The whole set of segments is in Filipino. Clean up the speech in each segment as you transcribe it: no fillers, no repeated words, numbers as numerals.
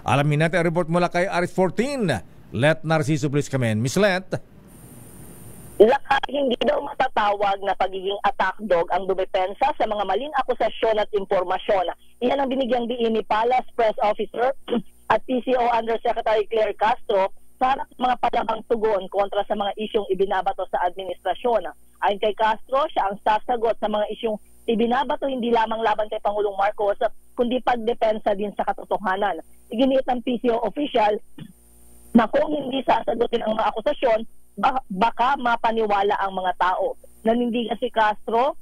Alamin natin ang report mula kay Aris 14. Let Narciso, please come in. Miss Let. Hindi daw matatawag na pagiging attack dog ang dumepensa sa mga maling akusasyon at impormasyon. Iyan ang binigyang diin ni Palace Press Officer at PCO Undersecretary Claire Castro sa harap ng mga palabang tugon kontra sa mga isyong ibinabato sa administrasyon. Ayon kay Castro, siya ang sasagot sa mga isyong ibinabato hindi lamang laban kay Pangulong Marcos kundi pagdepensa din sa katotohanan. Iginiit ng PCO official na kung hindi sasagutin ang mga akusasyon, baka mapaniwala ang mga tao. Nanindigan si Castro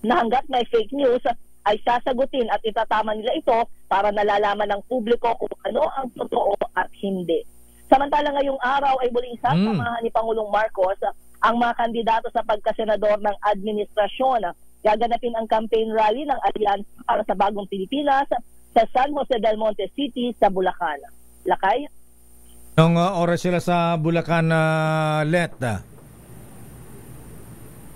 na hanggat may fake news ay sasagutin at itatama nila ito para nalalaman ng publiko kung ano ang totoo at hindi. Samantala ngayong araw ay muling sasamahan ni Pangulong Marcos ang mga kandidato sa pagkasenador ng administrasyon. Gaganapin ang campaign rally ng Alliance para sa Bagong Pilipinas sa San Jose del Monte City sa Bulacan. Lakay? Anong oras sila sa Bulacan, Let?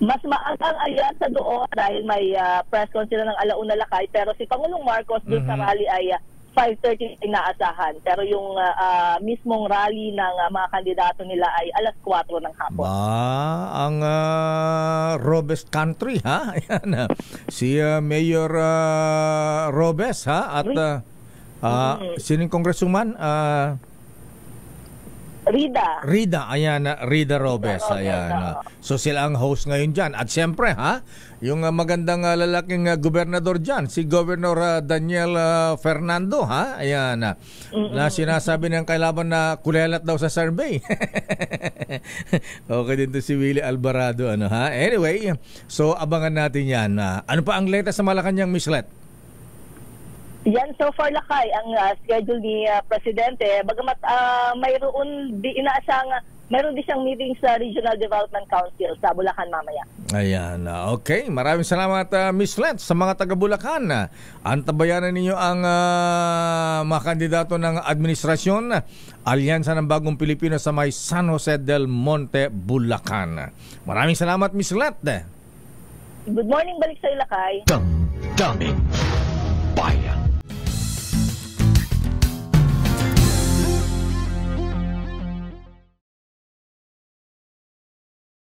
Mas maagang ayan sa doon dahil may press con sila ng alauna lakay, pero si Pangulong Marcos doon sa rally ay 5:30 inaasahan. Pero yung mismong rally ng mga kandidato nila ay alas 4 ng hapon. Ang Robes country, ha? Ayan, si Mayor Robes, ha? At sinong congresswoman? Rida, ayan, Rida Robes, ayan. So sila ang host ngayon dyan. At siyempre, ha, yung magandang lalaking gobernador dyan, si Governor Daniel Fernando, ha, ayan, na sinasabi niyang kailaban na kulelat daw sa survey. Okay din to si Willie Alvarado, ano, ha. Anyway, so abangan natin yan. Ano pa ang latest sa Malacanang, Miss Let? Yan, so far lakay ang schedule ni Presidente. Bagamat mayroon din siyang meeting sa Regional Development Council sa Bulacan mamaya. Ayan, okay. Maraming salamat, Miss Let, sa mga taga Bulacan. Antabayanan ninyo ang mga kandidato ng administrasyon, Alyansa ng Bagong Pilipino sa may San Jose del Monte, Bulacan. Maraming salamat, Miss Let. Good morning, balik sa Ilakay. Damdamin Bayan.